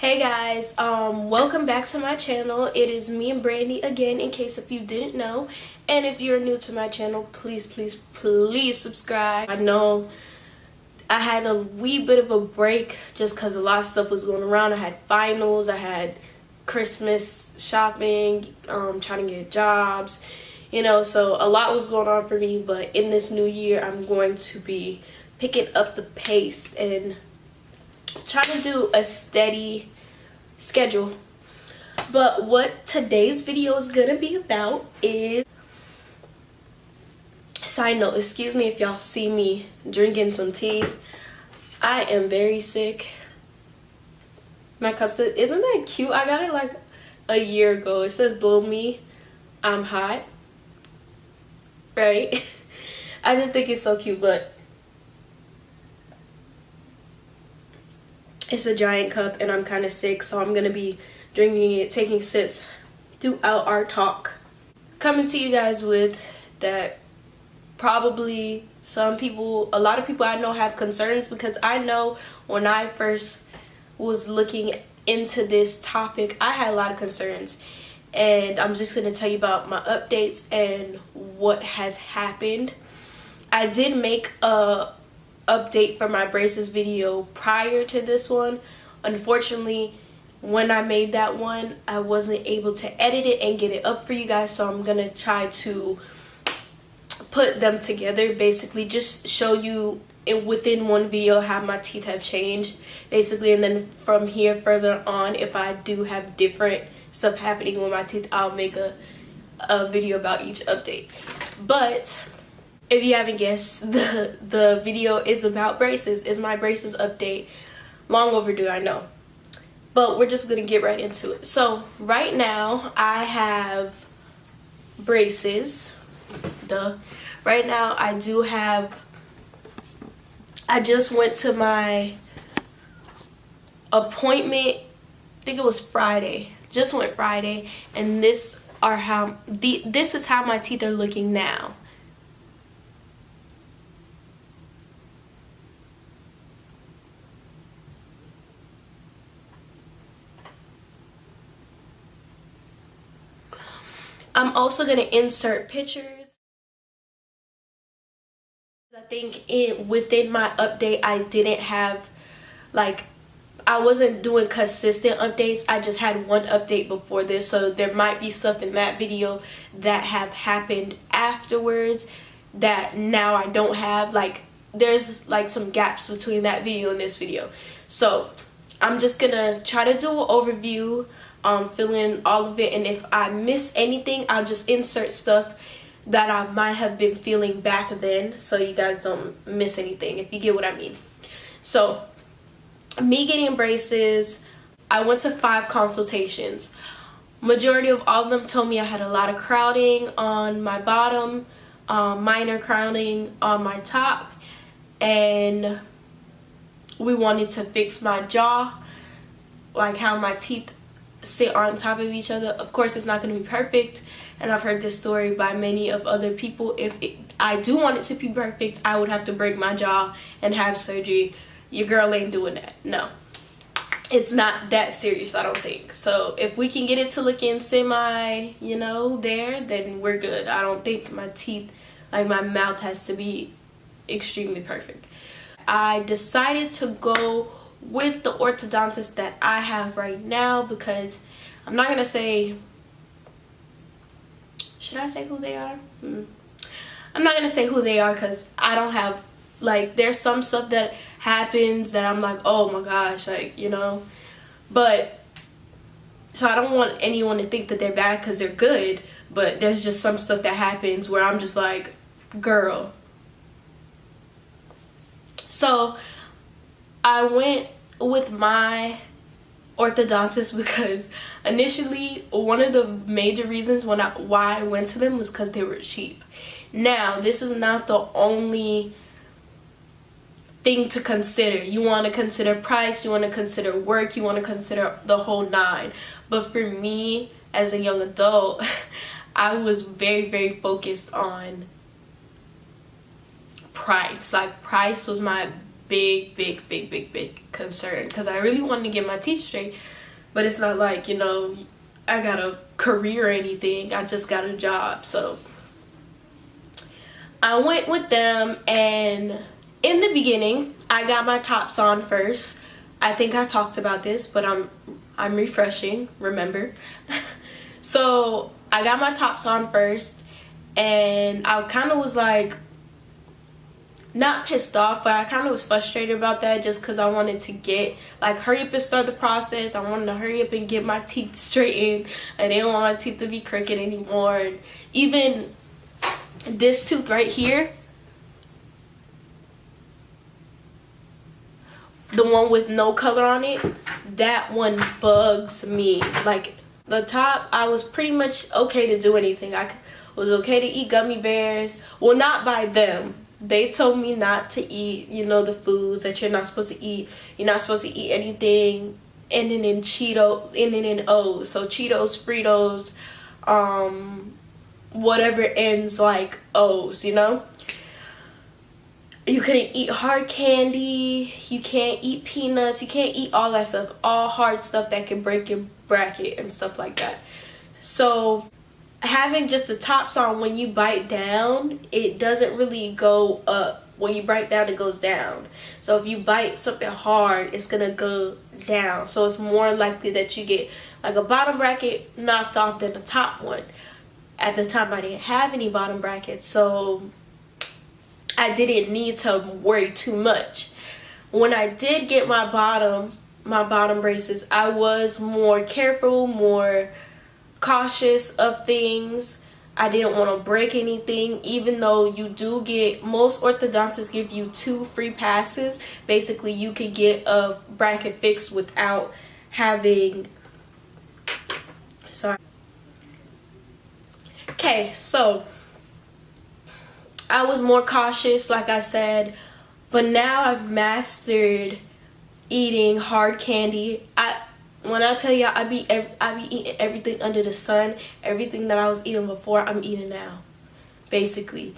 Hey guys, welcome back to my channel. It is me and Brandy again, in case if you didn't know. And if you're new to my channel, please subscribe. I know I had a wee bit of a break just because a lot of stuff was going around. I had finals, I had Christmas shopping, trying to get jobs, so a lot was going on for me. But in this new year, I'm going to be picking up the pace and trying to do a steady schedule. But what today's video is gonna be about is, side note, excuse me if y'all see me drinking some tea. I am very sick. My cup says, isn't that cute? I got it like a year ago. It says blow me, I'm hot, right? I just think it's so cute. But it's a giant cup and I'm kind of sick, so I'm gonna be drinking it, taking sips throughout our talk. Coming to you guys with that, probably a lot of people I know have concerns, because I know when I first was looking into this topic, I had a lot of concerns. And I'm just gonna tell you about my updates and what has happened. I did make a update for my braces video prior to this one. Unfortunately, when I made that one, I wasn't able to edit it and get it up for you guys, so I'm gonna try to put them together, basically just show you within one video how my teeth have changed basically, and then from here further on, if I do have different stuff happening with my teeth, I'll make a video about each update. But if you haven't guessed, the video is about braces. It's my braces update. Long overdue, I know. But we're just gonna get right into it. So right now I have braces. Duh. Right now I just went to my appointment. I think it was Friday. Just went Friday, and this is how my teeth are looking now. I'm also going to insert pictures. I think within my update, I didn't have, I wasn't doing consistent updates. I just had one update before this, so there might be stuff in that video that have happened afterwards that now I don't have. There's some gaps between that video and this video. So I'm just going to try to do an overview, fill in all of it, and if I miss anything, I'll just insert stuff that I might have been feeling back then, so you guys don't miss anything, if you get what I mean. So me getting braces, I went to 5 consultations. Majority of all of them told me I had a lot of crowding on my bottom, minor crowding on my top, and we wanted to fix my jaw, like how my teeth sit on top of each other. Of course, it's not going to be perfect, and I've heard this story by many of other people. If I do want it to be perfect, I would have to break my jaw and have surgery. Your girl ain't doing that. No, it's not that serious, I don't think. So if we can get it to looking semi, there, then we're good. I don't think my teeth, my mouth, has to be extremely perfect. I decided to go with the orthodontist that I have right now, because I'm not gonna say, should I say who they are? I'm not gonna say who they are, because I don't have, there's some stuff that happens that I'm like, oh my gosh, but so I don't want anyone to think that they're bad because they're good, but there's just some stuff that happens where I'm just like, girl. So I went with my orthodontist because initially one of the major reasons why I went to them was because they were cheap. Now, this is not the only thing to consider. You want to consider price, you want to consider work, you want to consider the whole 9. But for me, as a young adult, I was very focused on price. Price was my big concern, because I really wanted to get my teeth straight. But it's not like, you know, I got a career or anything. I just got a job. So I went with them, and in the beginning I got my tops on first. I think I talked about this, but I'm refreshing, remember. So I got my tops on first, and I kind of was like, not pissed off, but I kind of was frustrated about that, just because I wanted to get, like, hurry up and start the process. I wanted to hurry up and get my teeth straightened. I didn't want my teeth to be crooked anymore. And even this tooth right here, the one with no color on it, that one bugs me. Like, the top, I was pretty much okay to do anything. I was okay to eat gummy bears. Well, not by them. They told me not to eat, you know, the foods that you're not supposed to eat. You're not supposed to eat anything ending in ending in O's. So Cheetos, Fritos, whatever ends like O's, you know. You couldn't eat hard candy. You can't eat peanuts. You can't eat all that stuff. All hard stuff that can break your bracket and stuff like that. So having just the tops on, when you bite down, it doesn't really go up. When you bite down, it goes down. So if you bite something hard, it's gonna go down. So it's more likely that you get like a bottom bracket knocked off than a top one. At the time, I didn't have any bottom brackets, so I didn't need to worry too much. When I did get my bottom braces, I was more careful, more cautious of things. I didn't want to break anything, even though you do get, most orthodontists give you 2 free passes. Basically, you could get a bracket fixed without having, sorry. Okay, so I was more cautious, like I said, but now I've mastered eating hard candy. When I tell y'all, I be eating everything under the sun. Everything that I was eating before, I'm eating now, basically.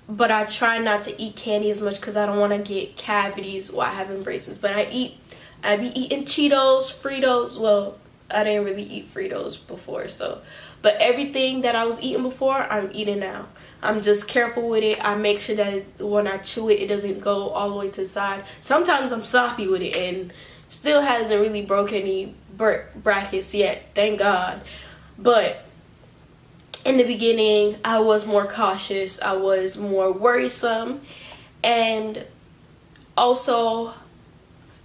But I try not to eat candy as much because I don't want to get cavities while having braces. But I be eating Cheetos, Fritos. Well, I didn't really eat Fritos before, so. But everything that I was eating before, I'm eating now. I'm just careful with it. I make sure that when I chew it, it doesn't go all the way to the side. Sometimes I'm sloppy with it, and still hasn't really broke any brackets yet, thank God. But in the beginning, I was more cautious. I was more worrisome. And also,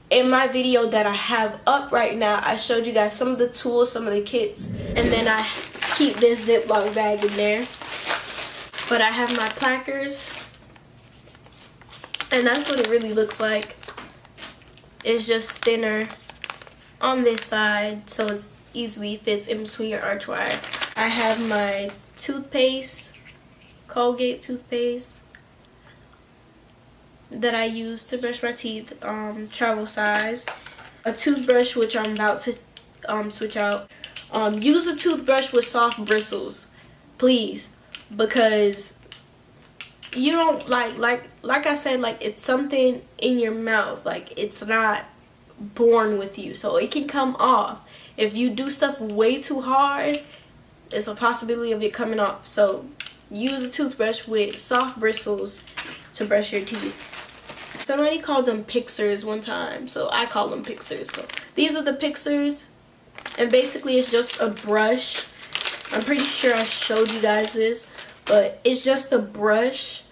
in my video that I have up right now, I showed you guys some of the tools, some of the kits, and then I keep this Ziploc bag in there. But I have my plackers, and that's what it really looks like. It's just thinner on this side, so it easily fits in between your arch wire. I have my toothpaste, Colgate toothpaste, that I use to brush my teeth, travel size. A toothbrush, which I'm about to switch out. Use a toothbrush with soft bristles, please, because you don't like I said, like, it's something in your mouth. Like, it's not born with you, so it can come off. If you do stuff way too hard, there's a possibility of it coming off. So use a toothbrush with soft bristles to brush your teeth. Somebody called them Pixers one time, so I call them Pixers. So these are the Pixers, and basically it's just a brush. I'm pretty sure I showed you guys this, but it's just a brush.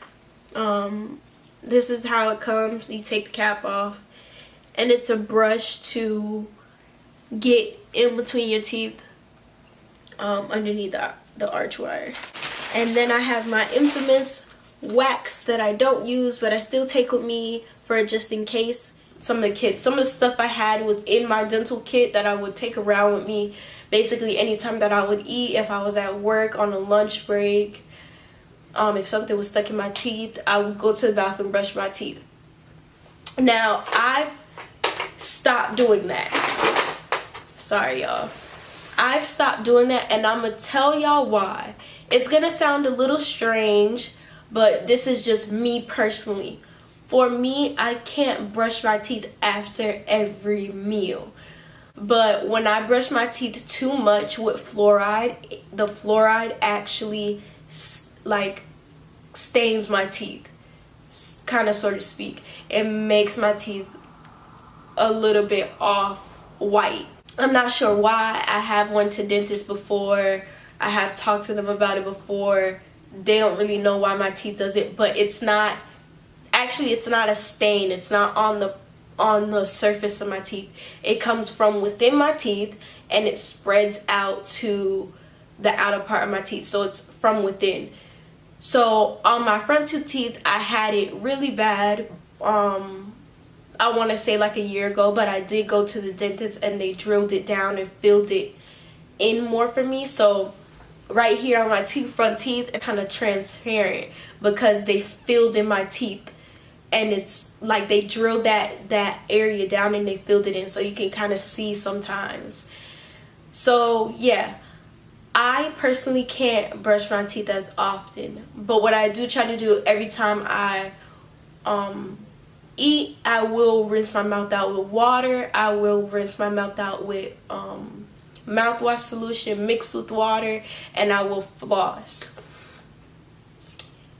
This is how it comes. You take the cap off, and it's a brush to get in between your teeth, underneath the arch wire. And then I have my infamous wax that I don't use, but I still take with me for just in case. Some of the kits, some of the stuff I had within my dental kit that I would take around with me, basically anytime that I would eat, if I was at work on a lunch break, if something was stuck in my teeth, I would go to the bathroom, brush my teeth. Now, I've stopped doing that. Sorry, y'all. I've stopped doing that, and I'm going to tell y'all why. It's going to sound a little strange, but this is just me personally. For me, I can't brush my teeth after every meal. But when I brush my teeth too much with fluoride, the fluoride actually like stains my teeth, kind of, so to speak. It makes my teeth a little bit off white. I'm not sure why. I have went to dentists before. I have talked to them about it before. They don't really know why my teeth does it, but it's not a stain. It's not on the surface of my teeth. It comes from within my teeth and it spreads out to the outer part of my teeth, so it's from within. So on my front two teeth, I had it really bad. I want to say like a year ago, but I did go to the dentist and they drilled it down and filled it in more for me. So right here on my front teeth, it's kind of transparent because they filled in my teeth, and it's like they drilled that area down and they filled it in, so you can kind of see sometimes. So yeah, I personally can't brush my teeth as often, but what I do try to do every time I eat, I will rinse my mouth out with water. I will rinse my mouth out with mouthwash solution mixed with water, and I will floss.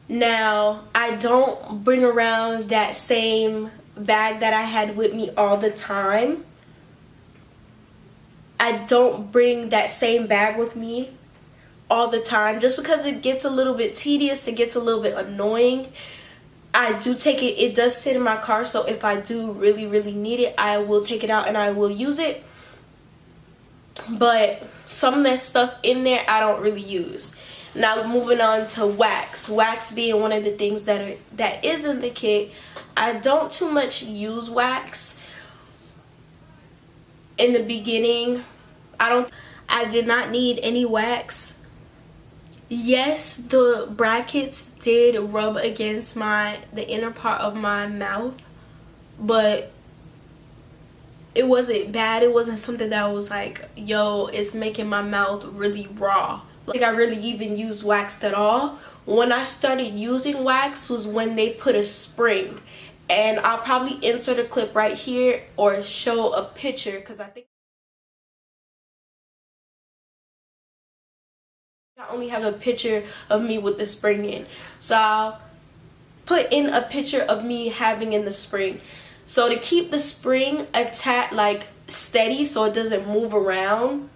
Now, I don't bring around that same bag that I had with me all the time. I don't bring that same bag with me all the time just because it gets a little bit tedious, it gets a little bit annoying. I do take it, it does sit in my car, so if I do really need it, I will take it out and I will use it. But some of that stuff in there I don't really use. Now moving on to wax. Wax being one of the things that is in the kit. I don't too much use wax. In the beginning, I did not need any wax. Yes, the brackets did rub against the inner part of my mouth, but it wasn't bad. It wasn't something that was like, yo, it's making my mouth really raw. Like I really even used wax at all. When I started using wax was when they put a spring, and I'll probably insert a clip right here or show a picture because I think I only have a picture of me with the spring in, so I'll put in a picture of me having in the spring. So to keep the spring attached, like steady, so it doesn't move around,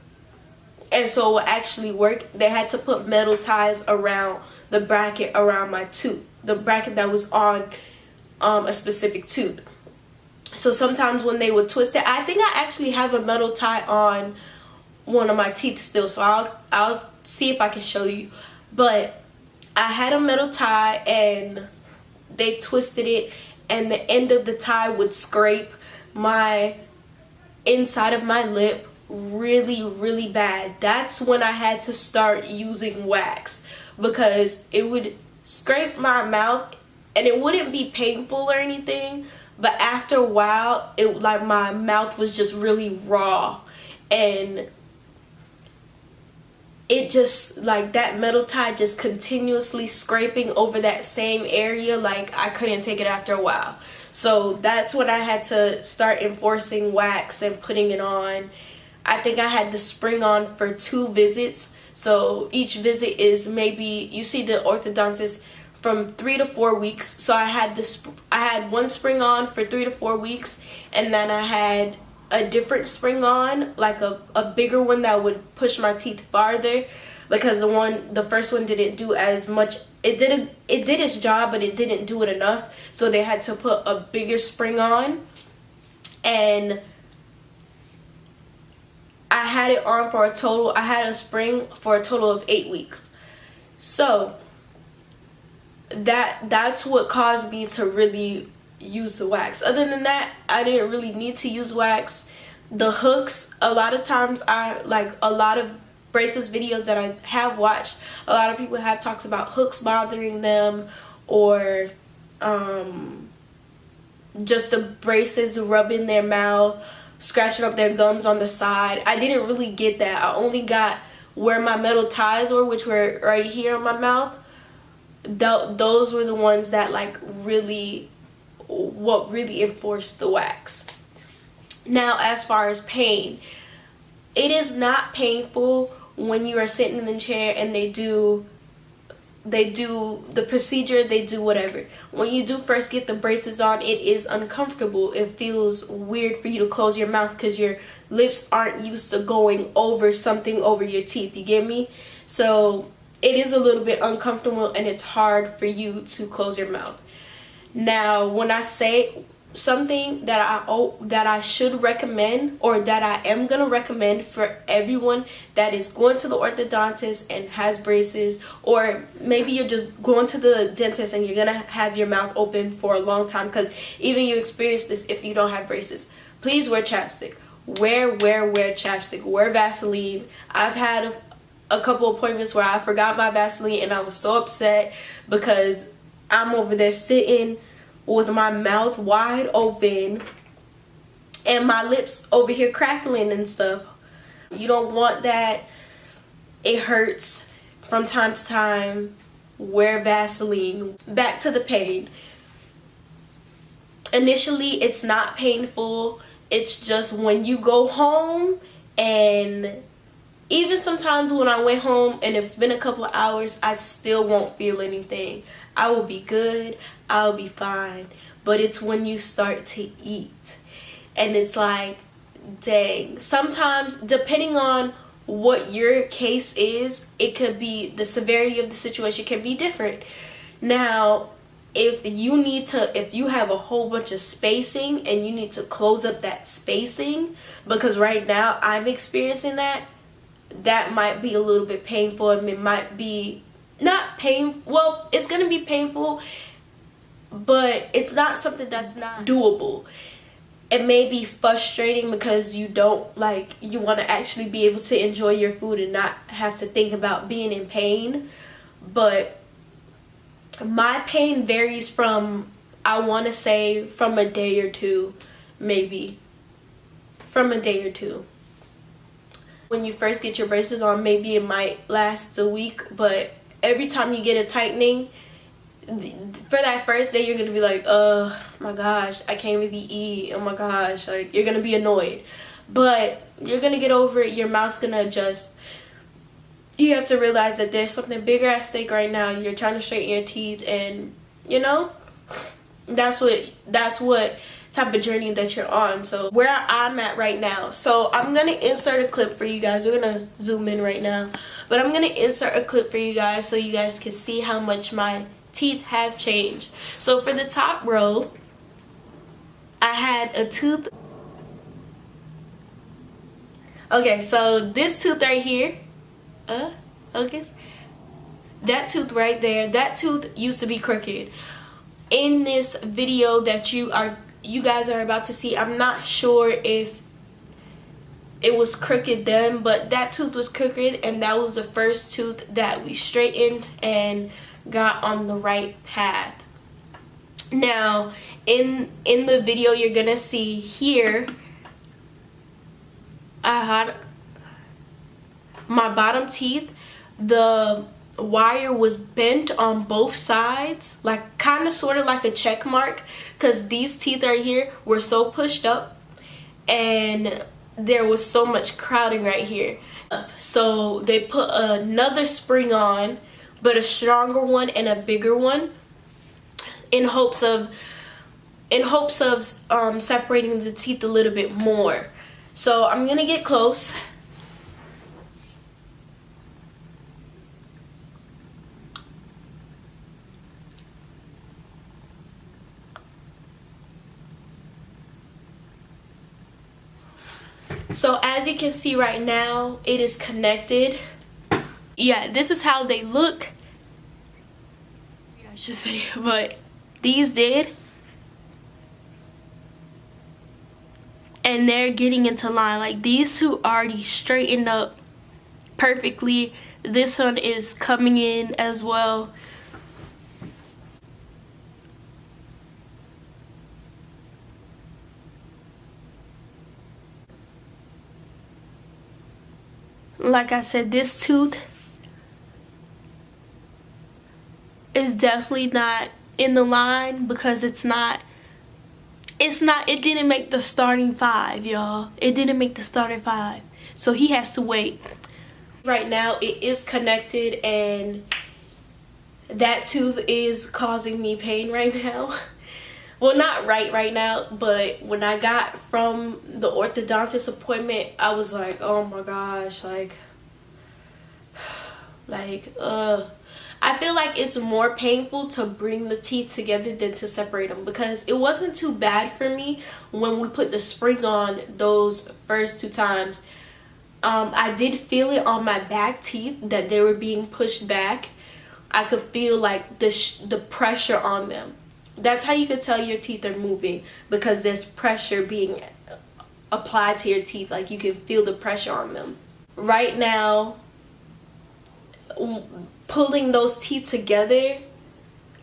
and so it will actually work, they had to put metal ties around the bracket around my tooth, the bracket that was on a specific tooth. So sometimes when they would twist it, I think I actually have a metal tie on one of my teeth still, so I'll see if I can show you. But I had a metal tie and they twisted it, and the end of the tie would scrape my inside of my lip really bad. That's when I had to start using wax, because it would scrape my mouth and it wouldn't be painful or anything, but after a while it like my mouth was just really raw, and it just like that metal tie just continuously scraping over that same area, like I couldn't take it after a while. So that's when I had to start enforcing wax and putting it on. I think I had the spring on for 2 visits, so each visit is maybe, you see the orthodontist from 3 to 4 weeks. So I had one spring on for 3 to 4 weeks, and then I had a different spring on, like a bigger one that would push my teeth farther, because the first one didn't do as much. It did its job, but it didn't do it enough, so they had to put a bigger spring on. And I had it on for I had a spring for a total of 8 weeks. So that's what caused me to really use the wax. Other than that, I didn't really need to use wax. The hooks, a lot of times a lot of braces videos that I have watched, a lot of people have talked about hooks bothering them, or just the braces rubbing their mouth, scratching up their gums on the side. I didn't really get that. I only got where my metal ties were, which were right here on my mouth. Those were the ones that like really what really enforced the wax. Now, as far as pain, it is not painful when you are sitting in the chair and they do the procedure, they do whatever. When you do first get the braces on, it is uncomfortable. It feels weird for you to close your mouth because your lips aren't used to going over something over your teeth, you get me? So it is a little bit uncomfortable and it's hard for you to close your mouth. Now, when I say something that I should recommend, or that I am gonna recommend for everyone that is going to the orthodontist and has braces, or maybe you're just going to the dentist and you're gonna have your mouth open for a long time, because even you experience this if you don't have braces, please wear chapstick. Wear chapstick. Wear Vaseline. I've had a couple appointments where I forgot my Vaseline and I was so upset because I'm over there sitting with my mouth wide open and my lips over here crackling and stuff. You don't want that. It hurts from time to time. Wear Vaseline. Back to the pain. Initially, it's not painful. It's just when you go home, and even sometimes when I went home and it's been a couple hours, I still won't feel anything. I will be good, I'll be fine. But it's when you start to eat and it's like, dang. Sometimes, depending on what your case is, it could be, the severity of the situation can be different. Now, if you have a whole bunch of spacing and you need to close up that spacing, because right now I'm experiencing that might be a little bit painful, and it might be not pain, well, it's gonna be painful, but it's not something that's not doable. It may be frustrating because you want to actually be able to enjoy your food and not have to think about being in pain. But my pain varies from, I want to say, from a day or two, maybe from a day or two. When you first get your braces on, maybe it might last a week, but every time you get a tightening, for that first day you're gonna be like, oh my gosh, I can't really eat, oh my gosh, like, you're gonna be annoyed, but you're gonna get over it. Your mouth's gonna adjust. You have to realize that there's something bigger at stake right now. You're trying to straighten your teeth, and you know, that's what type of journey that you're on. So where I'm at right now, so I'm gonna insert a clip for you guys. We're gonna zoom in right now, but I'm gonna insert a clip for you guys so you guys can see how much my teeth have changed. So for the top row, I had a tooth. Okay, so this tooth right here, okay, that tooth right there, that tooth used to be crooked. In this video that you guys are about to see, I'm not sure if it was crooked then, but that tooth was crooked, and that was the first tooth that we straightened and got on the right path. Now, in the video you're gonna see here, I had my bottom teeth, the wire was bent on both sides, like kind of sort of like a check mark, because these teeth right here were so pushed up and there was so much crowding right here. So they put another spring on, but a stronger one and a bigger one, in hopes of separating the teeth a little bit more. So I'm gonna get close. So as you can see right now, it is connected. Yeah, this is how they look. Yeah, I should say, but these did. And they're getting into line. Like, these two already straightened up perfectly. This one is coming in as well. Like I said, this tooth is definitely not in the line because it's not it didn't make the starting 5, y'all. It didn't make the starting 5. So he has to wait. Right now it is connected, and that tooth is causing me pain right now. Well, not right now, but when I got from the orthodontist appointment, I was like, oh my gosh, like I feel like it's more painful to bring the teeth together than to separate them, because it wasn't too bad for me when we put the spring on those first 2 times. I did feel it on my back teeth that they were being pushed back. I could feel like the pressure on them. That's how you could tell your teeth are moving, because there's pressure being applied to your teeth. Like, you can feel the pressure on them. Right now, pulling those teeth together,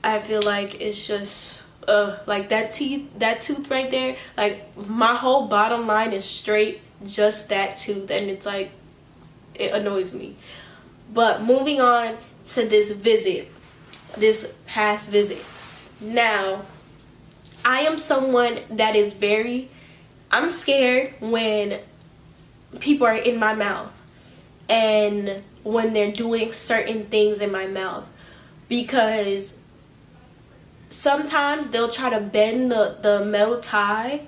I feel like it's just like that tooth right there, like my whole bottom line is straight, just that tooth, and it's like, it annoys me. But moving on to this past visit. Now, I am someone that is I'm scared when people are in my mouth and when they're doing certain things in my mouth, because sometimes they'll try to bend the metal tie,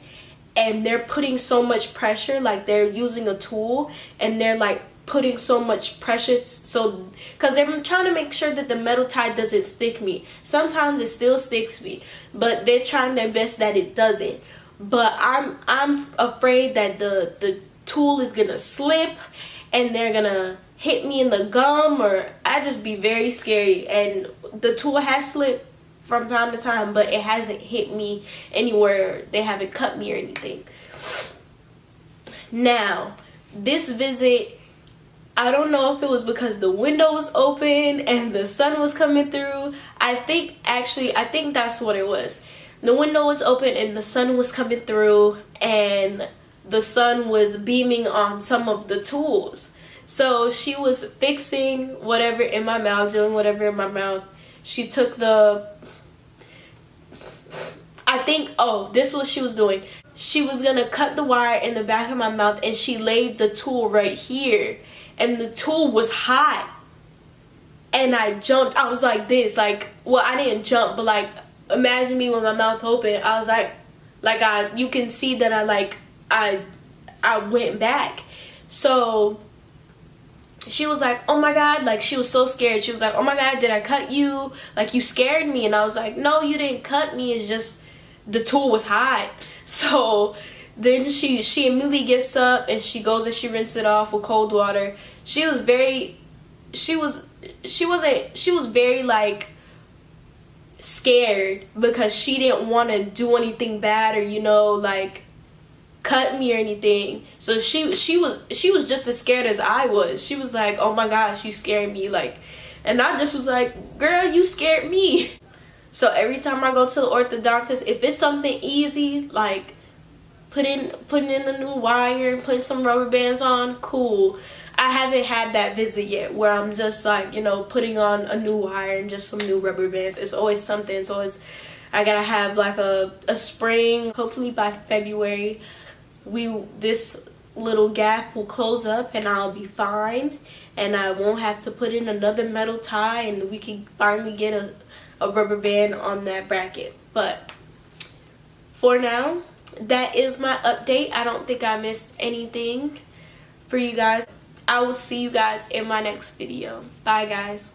and they're putting so much pressure, like they're using a tool and they're like putting so much pressure, so because they're trying to make sure that the metal tie doesn't stick me. Sometimes it still sticks me, but they're trying their best that it doesn't. But I'm afraid that the tool is gonna slip and they're gonna hit me in the gum, or I just be very scary. And the tool has slipped from time to time, but it hasn't hit me anywhere. They haven't cut me or anything. Now, this visit, I don't know if it was because the window was open and the sun was coming through. I think that's what it was. The window was open and the sun was coming through, and the sun was beaming on some of the tools. So she was fixing whatever in my mouth, doing whatever in my mouth. She took this is what she was doing. She was gonna cut the wire in the back of my mouth, and she laid the tool right here, and the tool was hot. And I jumped. I was like this, like, well, I didn't jump, but like, imagine me with my mouth open. I was like you can see that I went back. So she was like, oh my God, like, she was so scared. She was like, oh my God, did I cut you? Like, you scared me. And I was like, no, you didn't cut me. It's just the tool was hot. So then she immediately gets up and she goes and she rinses it off with cold water. She was very like scared, because she didn't want to do anything bad, or like cut me or anything. So she was just as scared as I was. She was like, oh my gosh, you scared me, like, and I just was like, girl, you scared me. So every time I go to the orthodontist, if it's something easy, like putting in a new wire and putting some rubber bands on, cool. I haven't had that visit yet where I'm just like, putting on a new wire and just some new rubber bands. It's always something. It's always, I gotta have like a spring. Hopefully by February, this little gap will close up and I'll be fine, and I won't have to put in another metal tie, and we can finally get a rubber band on that bracket. But for now, that is my update. I don't think I missed anything for you guys. I will see you guys in my next video. Bye, guys.